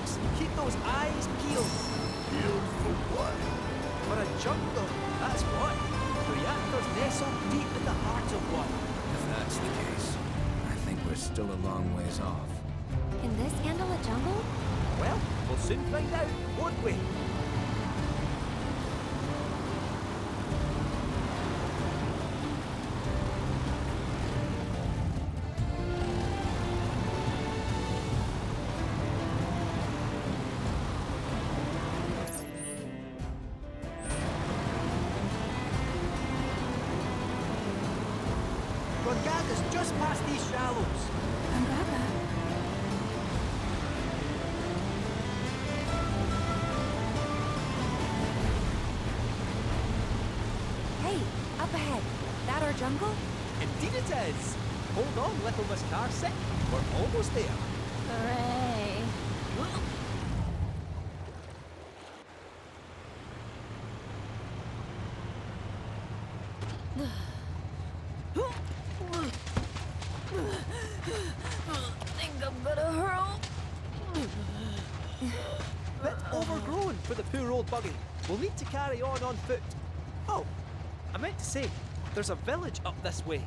Fox, keep those eyes peeled. Peeled for what? For a jungle, that's what. The reactor's nestled deep in the heart of one. If that's the case, I think we're still a long ways off. Can this handle a jungle? Well, we'll soon find out, won't we? Gongaga's just past these shallows. Gongaga. Hey, up ahead. That our jungle? Indeed it is. Hold on, little Miss Carsick. We're almost there. Hooray. Think I'm gonna hurl. Bit overgrown for the poor old buggy. We'll need to carry on foot. Oh, I meant to say, there's a village up this way.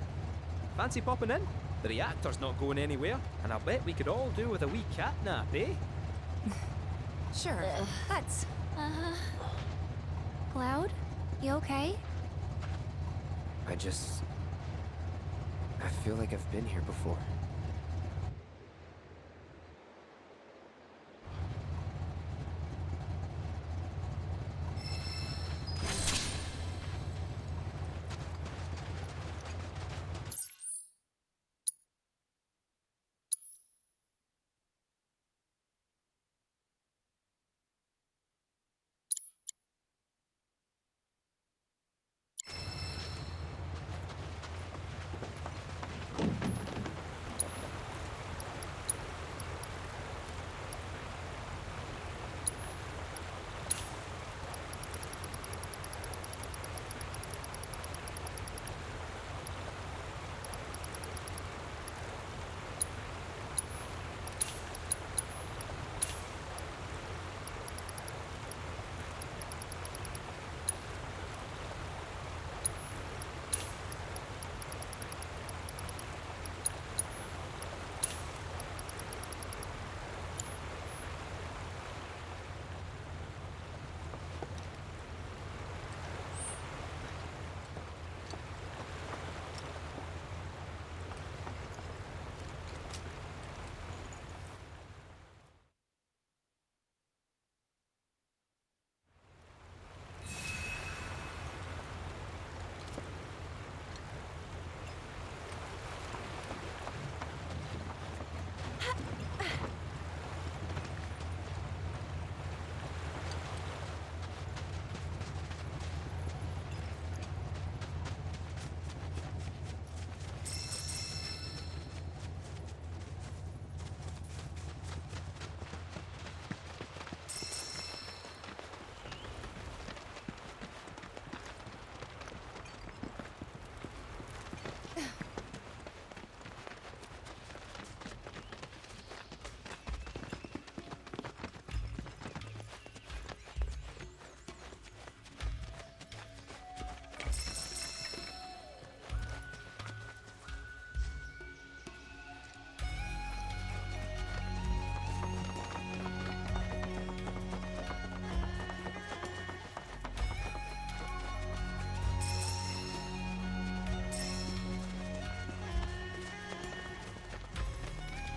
Fancy popping in? The reactor's not going anywhere, and I bet we could all do with a wee cat nap, eh? Sure, let's. Cloud, you okay? I feel like I've been here before.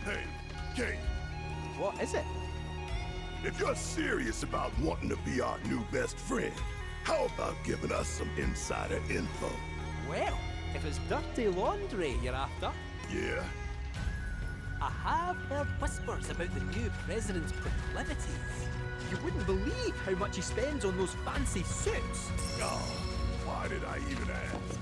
Hey, Kate, What is it? if you're serious about wanting to be our new best friend, how about giving us some insider info? Well, if it's dirty laundry you're after, Yeah? I have heard whispers about the new president's proclivities. You wouldn't believe how much he spends on those fancy suits. Oh, why did I even ask?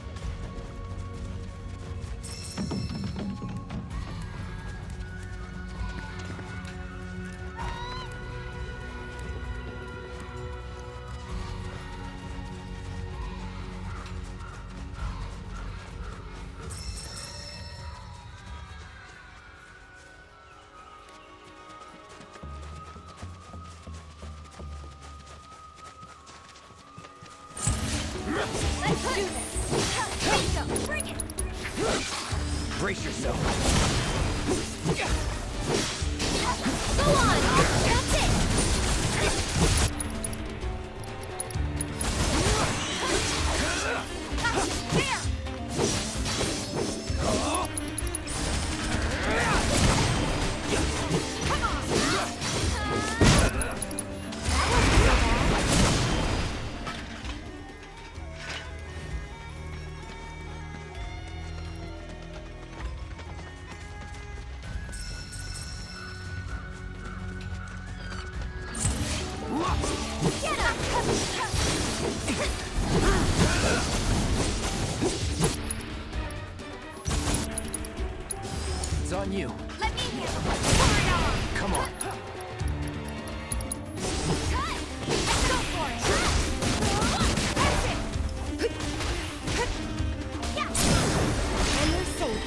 Let's do this. Bring it. Brace yourself. Go on. That's it. There. Come on. That wasn't so bad. Get up! It's on you. Let me handle it. Pour it on. Come on. Cut! Let's go for it. That's it. Yeah. And you're safe.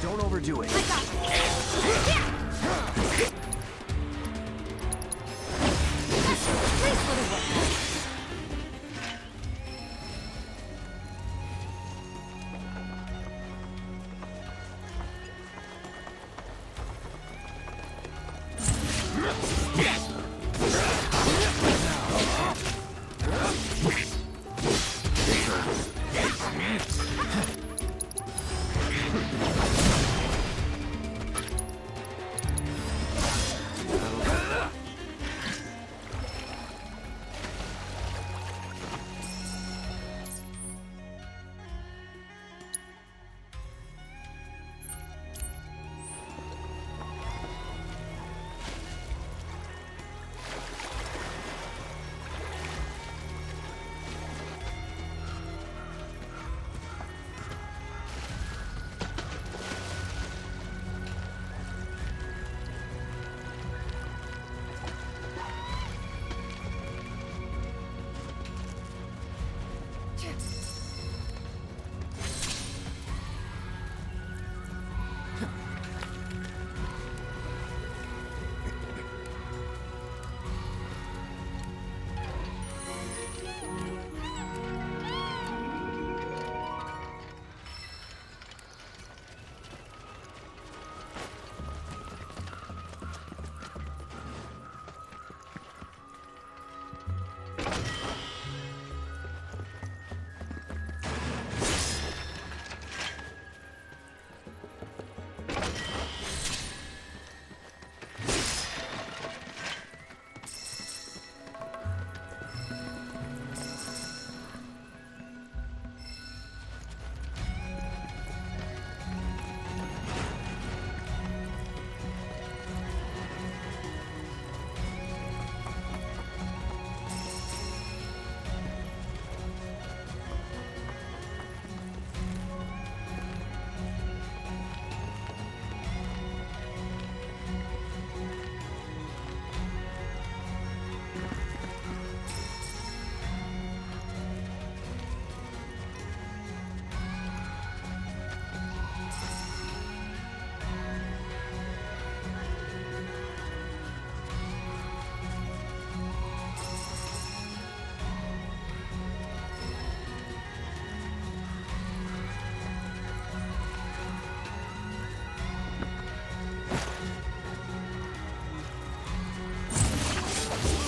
Don't overdo it. I got it. Please, little one.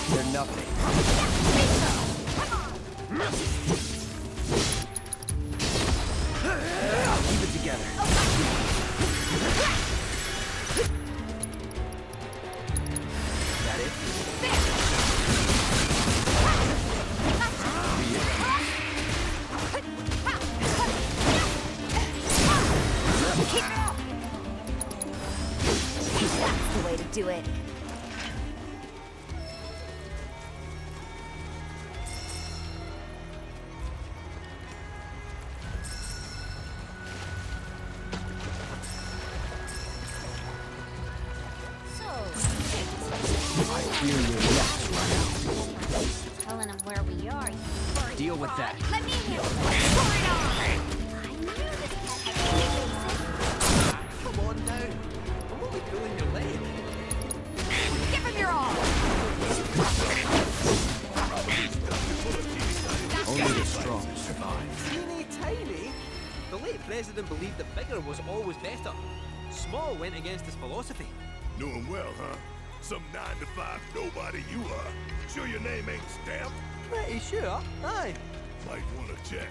They're nothing. Keep it together. That it? That's the way to do it. I hear your necks run out. Telling them where we are. You Deal with fraud. that. Let me handle it. Pour it on. I knew this cat had two Come on now. I'm only pulling your leg. faces. Give him your all. Only the strong survive. Teeny tiny? The late president believed that bigger was always better. Small went against his philosophy. Knew him well, huh? Some 9-to-5 nobody you are. Sure your name ain't stamped? Pretty sure. Aye. Might wanna check.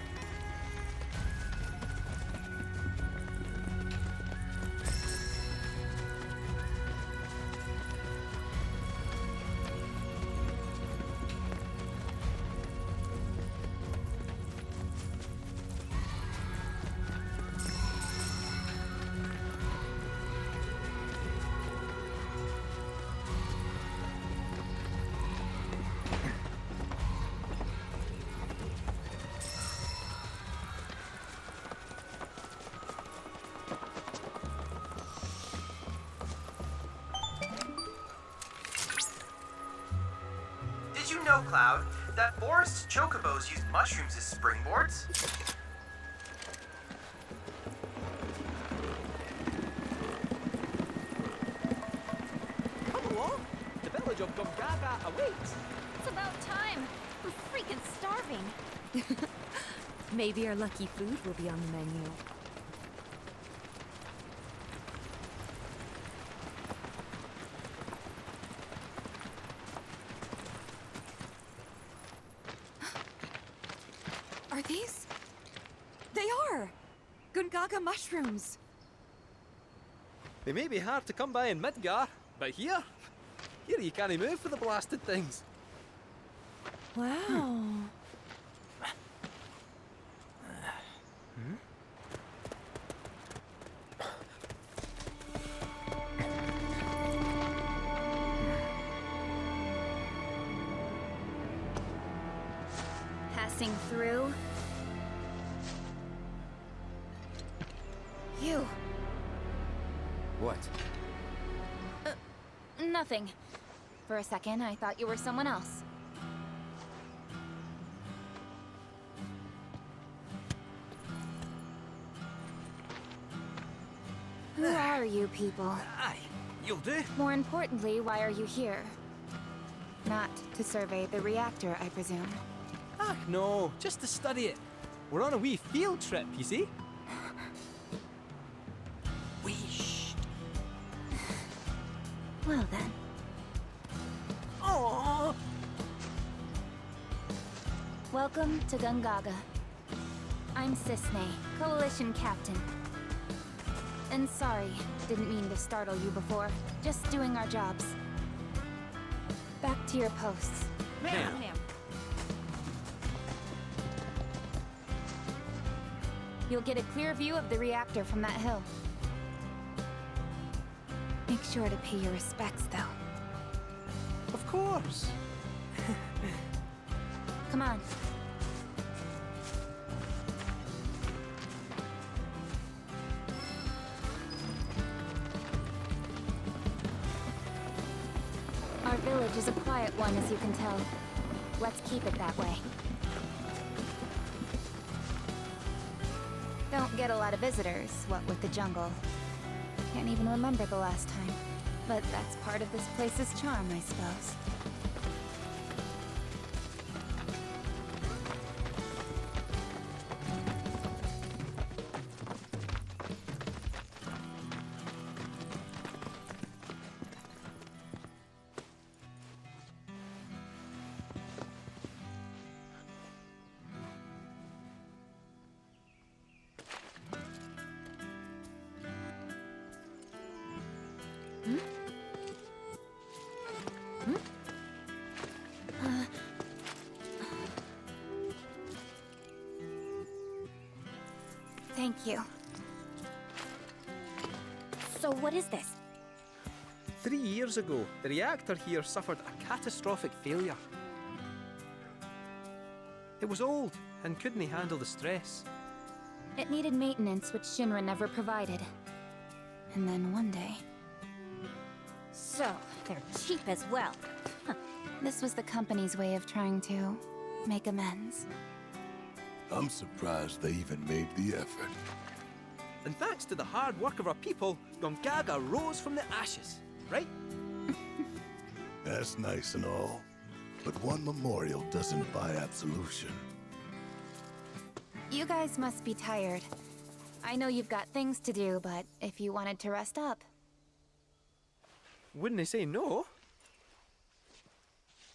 Did you know, Cloud, that forest's chocobos used mushrooms as springboards? Come along. The village of Gongaga awaits. It's about time. We're freaking starving. Maybe our lucky food will be on the menu. Are these? They are! Gongaga mushrooms! They may be hard to come by in Midgar, but here you can't move for the blasted things. Wow. Passing through. You. What? Nothing. For a second, I thought you were someone else. Who are you people? Aye, you'll do. More importantly, why are you here? Not to survey the reactor, I presume. Ah, no, just to study it. We're on a wee field trip, you see? Wee shh. Well then. Aww. Welcome to Gongaga. I'm Cisne, Coalition Captain. And sorry, didn't mean to startle you before. Just doing our jobs. Back to your posts. Ma'am. You'll get a clear view of the reactor from that hill. Make sure to pay your respects, though. Of course. Come on. Our village is a quiet one, as you can tell. Let's keep it that way. Don't get a lot of visitors, what with the jungle. Can't even remember the last time. But that's part of this place's charm, I suppose. Thank you. So what is this? 3 years ago, the reactor here suffered a catastrophic failure. It was old and couldn't handle the stress. It needed maintenance, which Shinra never provided. And then one day... So, they're cheap as well. This was the company's way of trying to make amends. I'm surprised they even made the effort. And thanks to the hard work of our people, Gongaga rose from the ashes, right? That's nice and all, but one memorial doesn't buy absolution. You guys must be tired. I know you've got things to do, but if you wanted to rest up... Wouldn't they say no?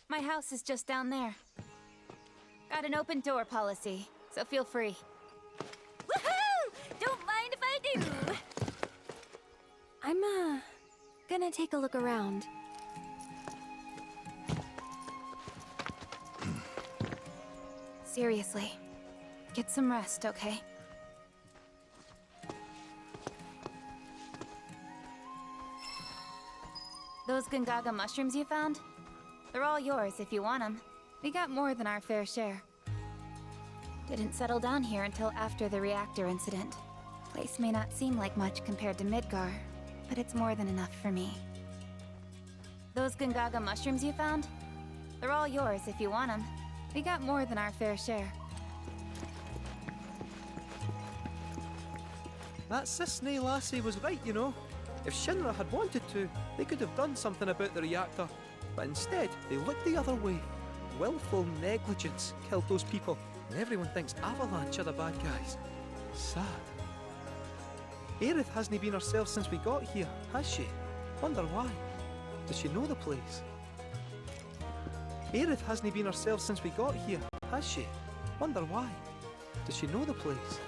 My house is just down there. Got an open door policy, so feel free. Woohoo! Don't mind if I do! I'm, gonna take a look around. Seriously. Get some rest, okay? Those Gongaga mushrooms you found? They're all yours if you want them. We got more than our fair share. Didn't settle down here until after the reactor incident. Place may not seem like much compared to Midgar, but it's more than enough for me. Those Gongaga mushrooms you found? They're all yours if you want them. We got more than our fair share. That Sisney lassie was right, you know. If Shinra had wanted to, they could have done something about the reactor. But instead, they looked the other way. Willful negligence killed those people, and everyone thinks Avalanche are the bad guys. Sad. Aerith hasn't been herself since we got here, has she? Wonder why. Does she know the place? Aerith hasn't been herself since we got here, has she? Wonder why. Does she know the place?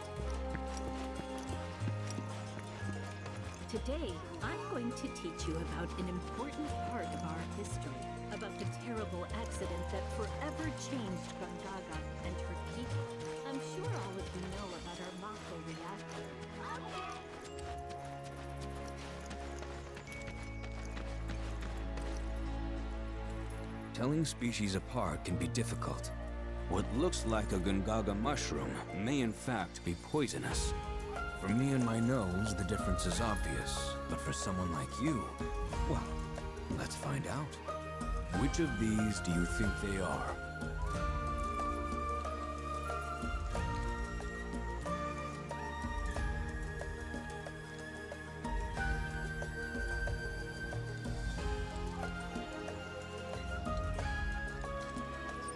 Today, I'm going to teach you about an important part of our history, about the terrible accident that forever changed Gongaga and her people. I'm sure all of you know about our Mako reactor. Telling species apart can be difficult. What looks like a Gongaga mushroom may in fact be poisonous. For me and my nose, the difference is obvious. But for someone like you, well, let's find out. Which of these do you think they are?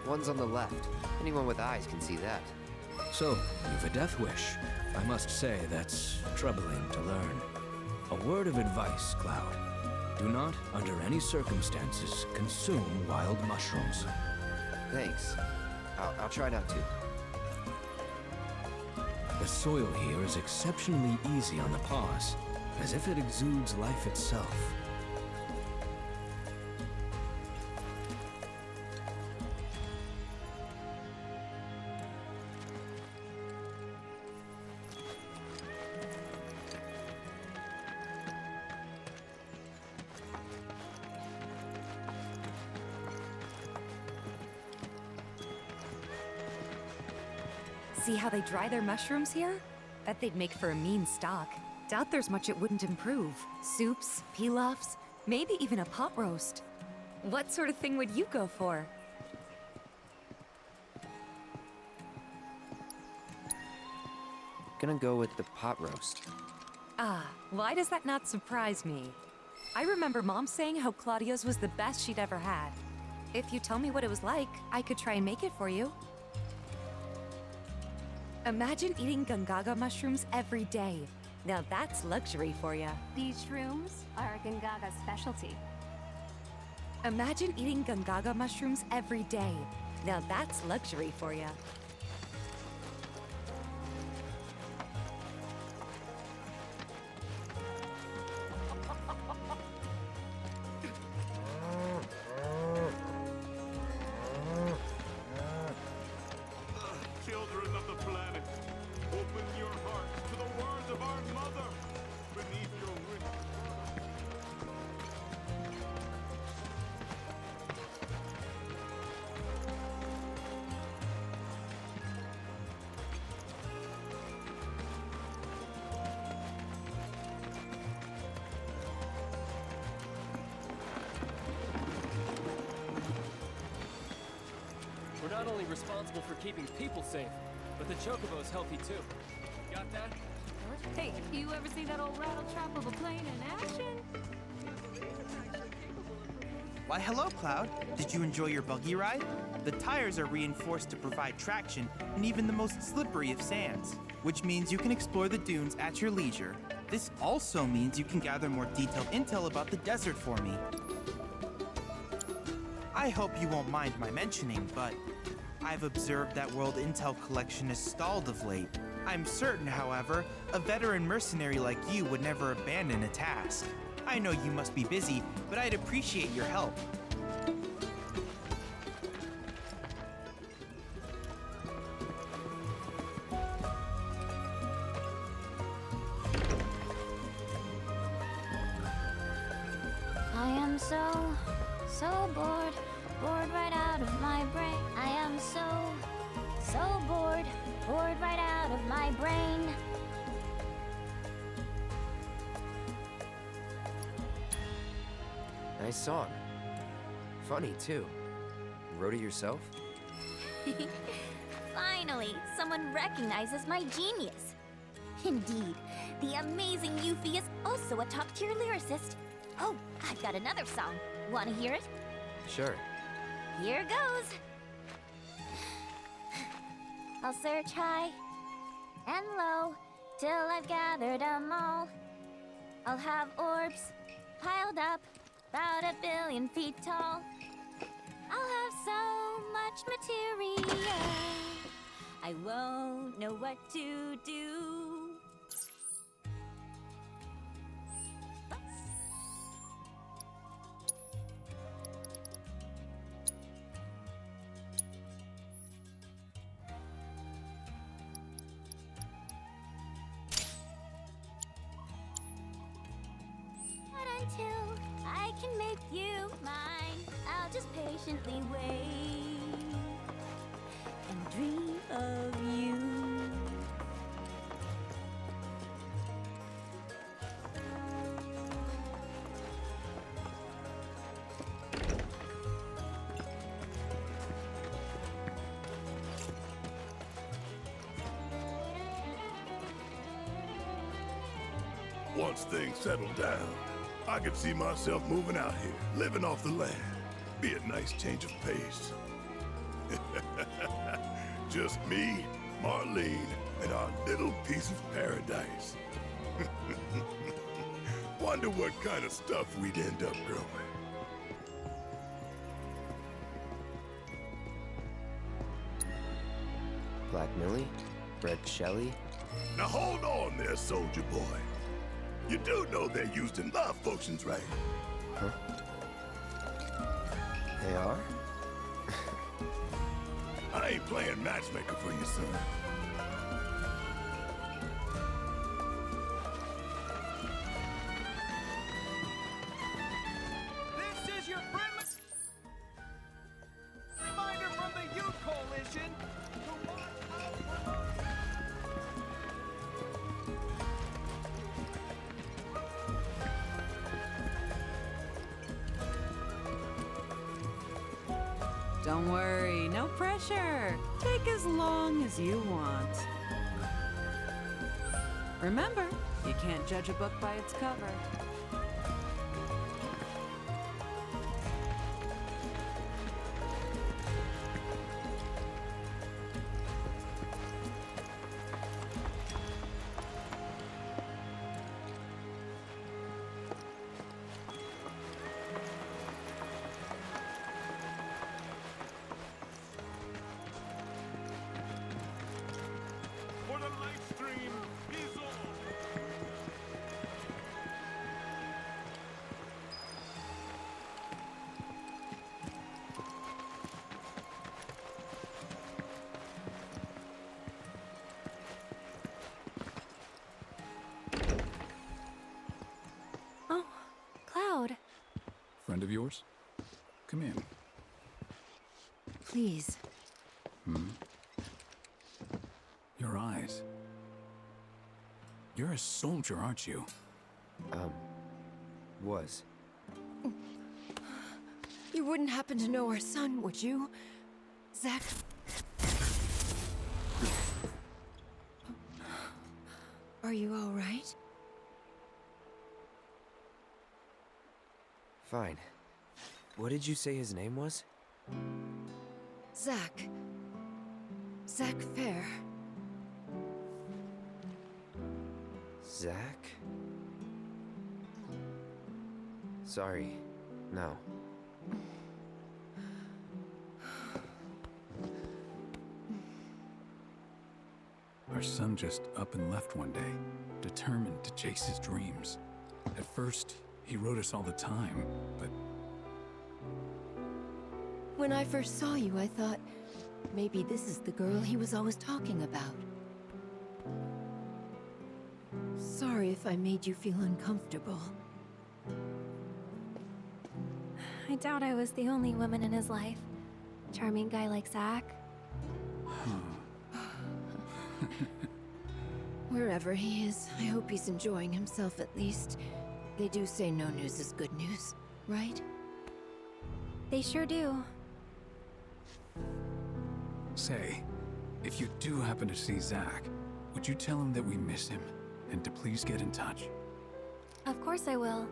One's on the left. Anyone with eyes can see that. So, you've a death wish. I must say that's troubling to learn. A word of advice, Cloud. Do not, under any circumstances, consume wild mushrooms. Thanks. I'll try not to. The soil here is exceptionally easy on the paws, as if it exudes life itself. See how they dry their mushrooms here? Bet they'd make for a mean stock. Doubt there's much it wouldn't improve. Soups, pilafs, maybe even a pot roast. What sort of thing would you go for? Gonna go with the pot roast. Ah, why does that not surprise me? I remember Mom saying how Claudia's was the best she'd ever had. If you tell me what it was like, I could try and make it for you. Imagine eating Gongaga mushrooms every day. Now that's luxury for you. These shrooms are Gongaga's specialty. Imagine eating Gongaga mushrooms every day. Now that's luxury for you. Children of the planet, open your hearts to the words of our mother beneath your wings. We're not only responsible for keeping people safe, but the Chocobo's healthy too. Got that? Hey, you ever see that old rattle trap of a plane in action? Why, hello, Cloud. Did you enjoy your buggy ride? The tires are reinforced to provide traction in even the most slippery of sands, which means you can explore the dunes at your leisure. This also means you can gather more detailed intel about the desert for me. I hope you won't mind my mentioning, but I've observed that world intel collection has stalled of late. I'm certain, however, a veteran mercenary like you would never abandon a task. I know you must be busy, but I'd appreciate your help. I am so bored. Bored right out of my brain. I am so bored. Bored right out of my brain. Nice song. Funny, too. Wrote it yourself? Finally, someone recognizes my genius. Indeed, the amazing Yuffie is also a top-tier lyricist. Oh, I've got another song. Wanna hear it? Sure. Here goes. I'll search high and low till I've gathered 'em all. I'll have orbs piled up about 1 billion feet tall. I'll have so much material, I won't know what to do. Until I can make you mine, I'll just patiently wait and dream of you. Once things settle down, I could see myself moving out here, living off the land. Be a nice change of pace. Just me, Marlene, and our little piece of paradise. Wonder what kind of stuff we'd end up growing. Black Millie? Red Shelley? Now hold on there, soldier boy. You do know they're used in love potions, right? Huh? They are? I ain't playing matchmaker for you, son. This is your friendly reminder from the Youth Coalition to watch out for... Don't worry, no pressure. Take as long as you want. Remember, you can't judge a book by its cover. For the live stream is on. Oh, Cloud. Friend of yours? Come in. Please. Your eyes. You're a soldier, aren't you? Was. You wouldn't happen to know our son, would you? Zack? Are you all right? Fine. What did you say his name was? Zack. Zack Fair. Zack? Sorry. No. Our son just up and left one day, determined to chase his dreams. At first, he wrote us all the time, but When I first saw you, I thought maybe this is the girl he was always talking about. Sorry if I made you feel uncomfortable. I doubt I was the only woman in his life. Charming guy like Zack. Wherever he is, I hope he's enjoying himself at least. They do say no news is good news, right? They sure do. Say, if you do happen to see Zack, would you tell him that we miss him and to please get in touch? Of course I will.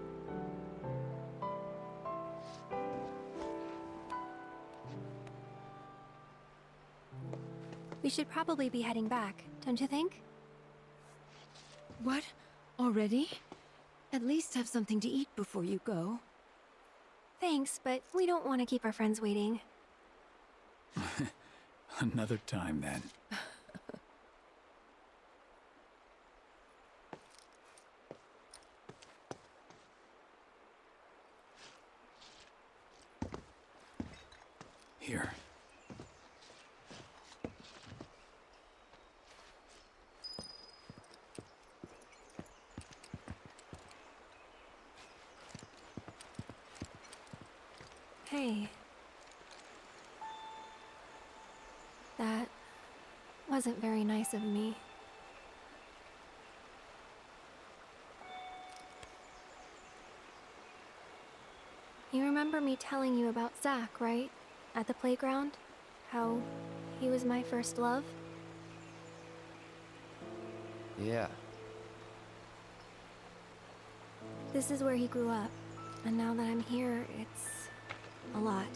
We should probably be heading back, don't you think? What? Already? At least have something to eat before you go. Thanks, but we don't want to keep our friends waiting. Another time, then. Here. Hey. That wasn't very nice of me. You remember me telling you about Zack, right? At the playground? How he was my first love? Yeah. This is where he grew up, and now that I'm here, it's a lot.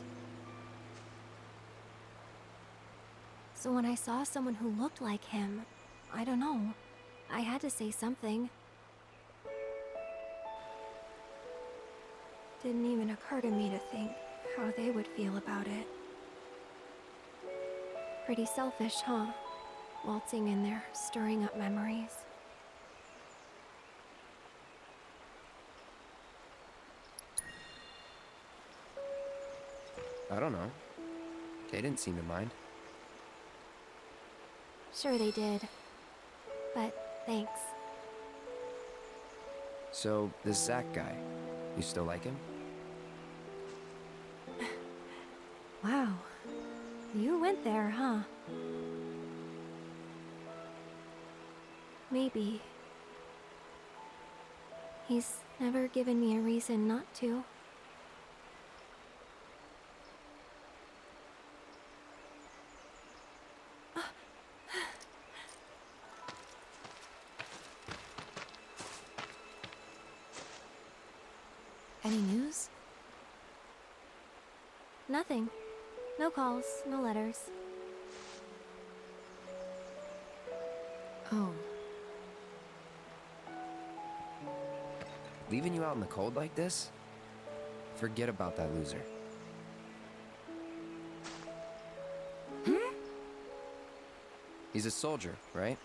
So when I saw someone who looked like him, I don't know, I had to say something. Didn't even occur to me to think how they would feel about it. Pretty selfish, huh? Waltzing in there, stirring up memories. I don't know. They didn't seem to mind. Sure they did. But thanks. So, this Zack guy, you still like him? Wow. You went there, huh? Maybe. He's never given me a reason not to. Any news? Nothing. No calls, no letters. Oh. Leaving you out in the cold like this? Forget about that loser. He's a soldier, right?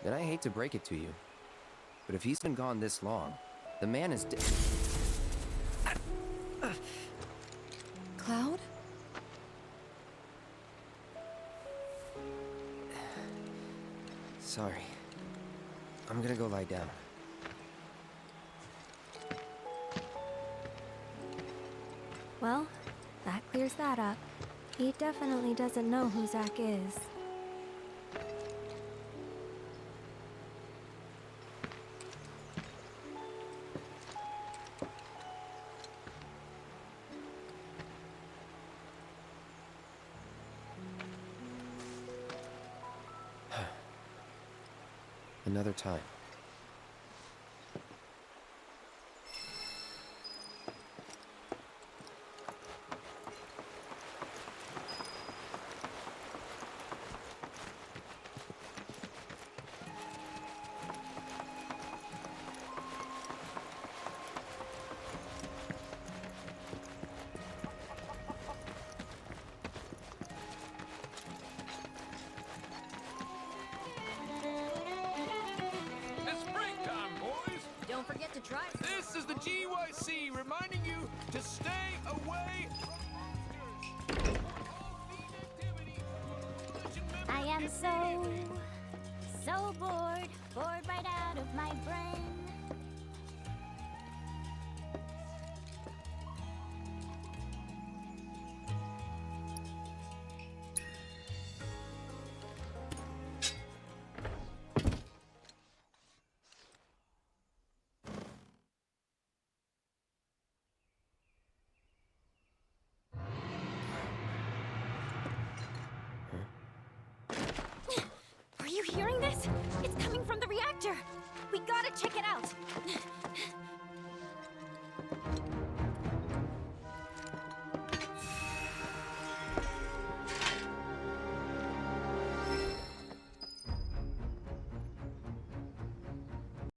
And I hate to break it to you, but if he's been gone this long, the man is dead. Cloud? Sorry. I'm gonna go lie down. Well, that clears that up. He definitely doesn't know who Zack is. Another time. Don't forget to try. This is the GYC reminding you to stay away from I am so bored, bored right out of my brain. reactor! We gotta check it out!